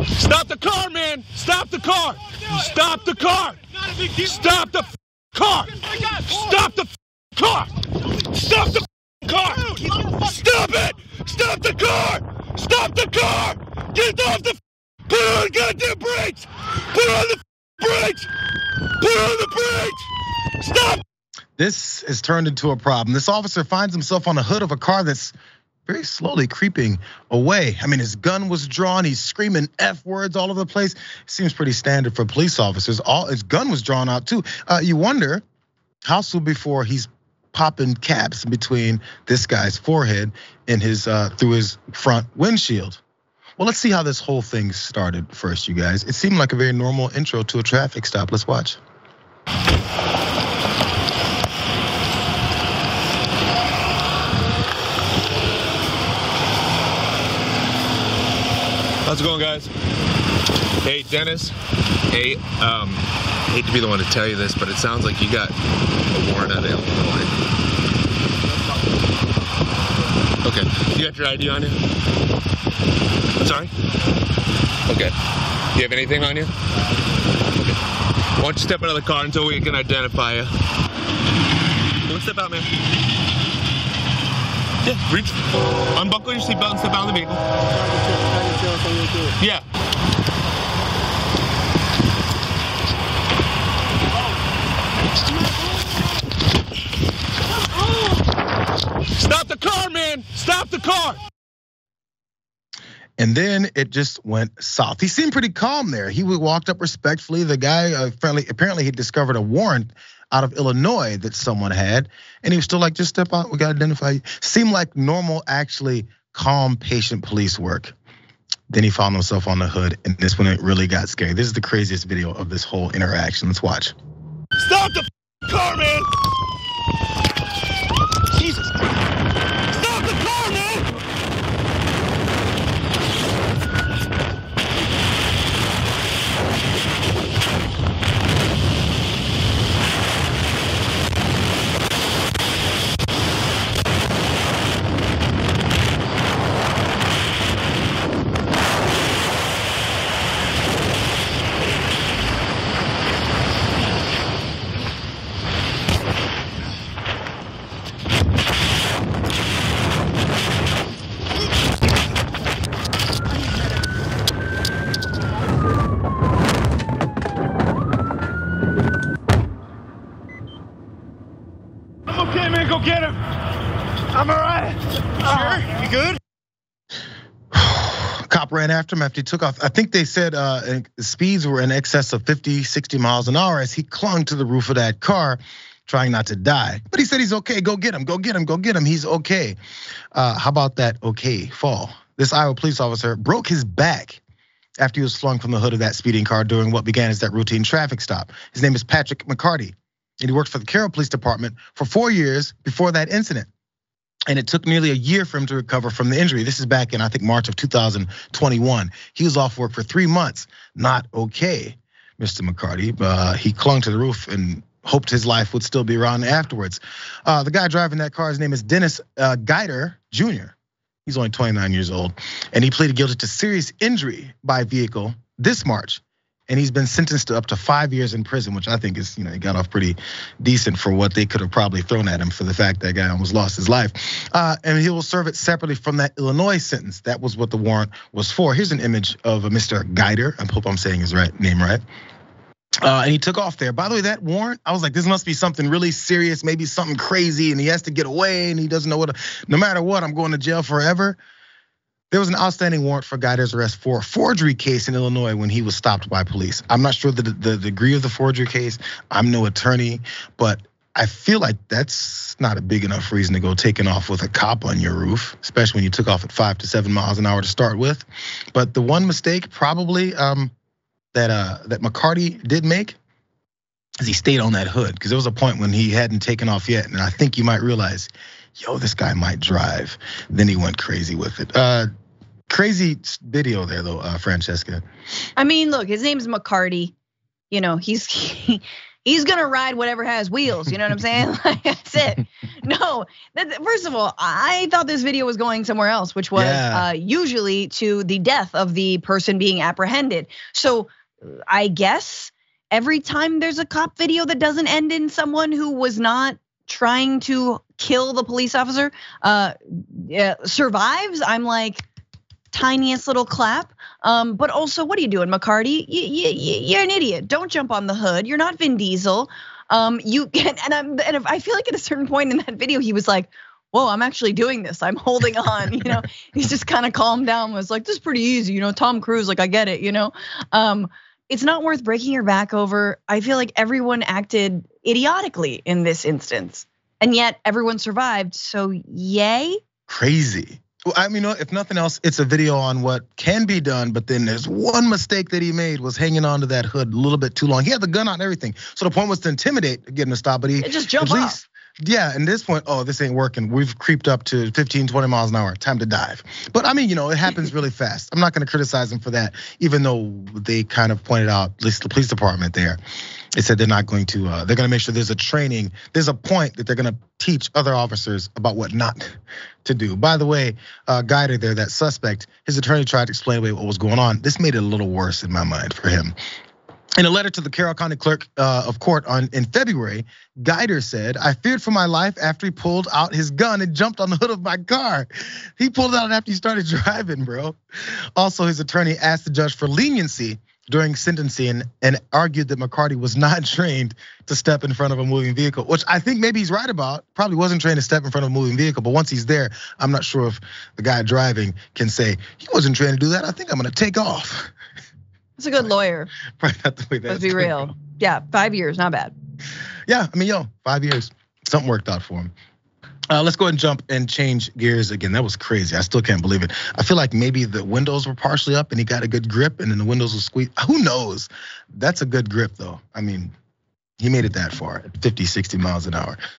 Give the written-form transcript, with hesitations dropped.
Stop the car, man! Stop the car! Stop the car! Stop the car! Stop the car! Stop the car! Stop it! Stop the car! Stop the car! Get off the put on the goddamn brakes! Put on the brakes! Put on the brakes! Stop! This has turned into a problem. This officer finds himself on the hood of a car that's very slowly creeping away. I mean, his gun was drawn. He's screaming F words all over the place. Seems pretty standard for police officers. His gun was drawn out too. You wonder how soon before he's popping caps between this guy's forehead and his through his front windshield. Well, let's see how this whole thing started first, you guys. It seemed like a very normal intro to a traffic stop. Let's watch. How's it going, guys? Hey, Dennis. Hey, hate to be the one to tell you this, but it sounds like you got a warrant out of Illinois. Okay, you got your ID on you? Sorry? Okay. Do you have anything on you? Okay. Why don't you step out of the car until we can identify you? Don't step out, man. Yeah, reach, unbuckle your seatbelt and step out of the vehicle. Yeah. Stop the car, man! Stop the car! And then it just went south. He seemed pretty calm there. He walked up respectfully. The guy apparently he discovered a warrant out of Illinois that someone had, and he was still like, just step out, we gotta identify you. Seemed like normal, actually calm, patient police work. Then he found himself on the hood, and this when it really got scary. This is the craziest video of this whole interaction. Let's watch. Stop the car, man! Jesus! Stop the car, man! Okay, man, go get him. I'm all right. Sure, you good? Cop ran after him after he took off. I think they said speeds were in excess of 50, 60 miles an hour as he clung to the roof of that car, trying not to die. But he said he's okay, go get him, go get him, go get him, he's okay. How about that okay fall? This Iowa police officer broke his back after he was flung from the hood of that speeding car during what began as that routine traffic stop. His name is Patrick McCarty, and he worked for the Carroll Police Department for 4 years before that incident. And it took nearly a year for him to recover from the injury. This is back in, I think, March of 2021. He was off work for 3 months. Not okay, Mr. McCarty. He clung to the roof and hoped his life would still be around afterwards. The guy driving that car, his name is Dennis Guyder Jr. He's only 29 years old. And he pleaded guilty to serious injury by vehicle this March. And he's been sentenced to up to 5 years in prison, which I think is, he got off pretty decent for what they could have probably thrown at him for the fact that guy almost lost his life. And he will serve it separately from that Illinois sentence. That was what the warrant was for. Here's an image of a Mr. Guyder. I hope I'm saying his name right. And he took off there. By the way, that warrant, I was like, this must be something really serious, maybe something crazy, and he has to get away, and he doesn't know no matter what, I'm going to jail forever. There was an outstanding warrant for Guyder's arrest for a forgery case in Illinois when he was stopped by police. I'm not sure the degree of the forgery case. I'm no attorney, but I feel like that's not a big enough reason to go taking off with a cop on your roof, especially when you took off at 5 to 7 miles an hour to start with. But the one mistake probably that McCarty did make is he stayed on that hood, because there was a point when he hadn't taken off yet, and I think you might realize, yo, this guy might drive. Then he went crazy with it. Crazy video there though, Francesca. I mean, look, his name's McCarty. He's gonna ride whatever has wheels. You know what I'm saying? Like, that's it. No, first of all, I thought this video was going somewhere else, which was usually to the death of the person being apprehended. So I guess every time there's a cop video that doesn't end in someone who was not trying to kill the police officer survives, I'm like, tiniest little clap. But also, what are you doing, McCarty? You're an idiot. Don't jump on the hood. You're not Vin Diesel. I feel like at a certain point in that video, he was like, whoa, I'm actually doing this. I'm holding on, He's just kind of calmed down, was like, this is pretty easy, Tom Cruise, like, I get it, It's not worth breaking your back over. I feel like everyone acted idiotically in this instance, and yet everyone survived, so yay. Crazy. Well, I mean, if nothing else, it's a video on what can be done, but then there's one mistake that he made, was hanging on to that hood a little bit too long. He had the gun out and everything. So the point was to intimidate, get him to stop, but he just jump off. Yeah, and this point, this ain't working. We've creeped up to 15, 20 miles an hour, time to dive. But I mean, it happens really fast. I'm not gonna criticize him for that, even though they kind of pointed out, at least the police department there, they said they're not going to, they're gonna make sure there's a training, there's a point that they're gonna teach other officers about what not to do. By the way, Guider there, that suspect, his attorney tried to explain away what was going on. This made it a little worse in my mind for him. In a letter to the Carroll County Clerk of Court in February, Guider said, I feared for my life after he pulled out his gun and jumped on the hood of my car. He pulled it out after he started driving, bro. Also, his attorney asked the judge for leniency during sentencing and argued that McCarty was not trained to step in front of a moving vehicle, which I think maybe he's right about. Probably wasn't trained to step in front of a moving vehicle, but once he's there, I'm not sure if the guy driving can say, he wasn't trained to do that, I think I'm gonna take off. It's a good lawyer. Probably not the way that's. Let's be real. Yeah, 5 years, not bad. Yeah, I mean, 5 years, something worked out for him. Let's go ahead and jump and change gears again. That was crazy. I still can't believe it. I feel like maybe the windows were partially up and he got a good grip, and then the windows were squeezed. Who knows? That's a good grip though. I mean, he made it that far at 50, 60 miles an hour.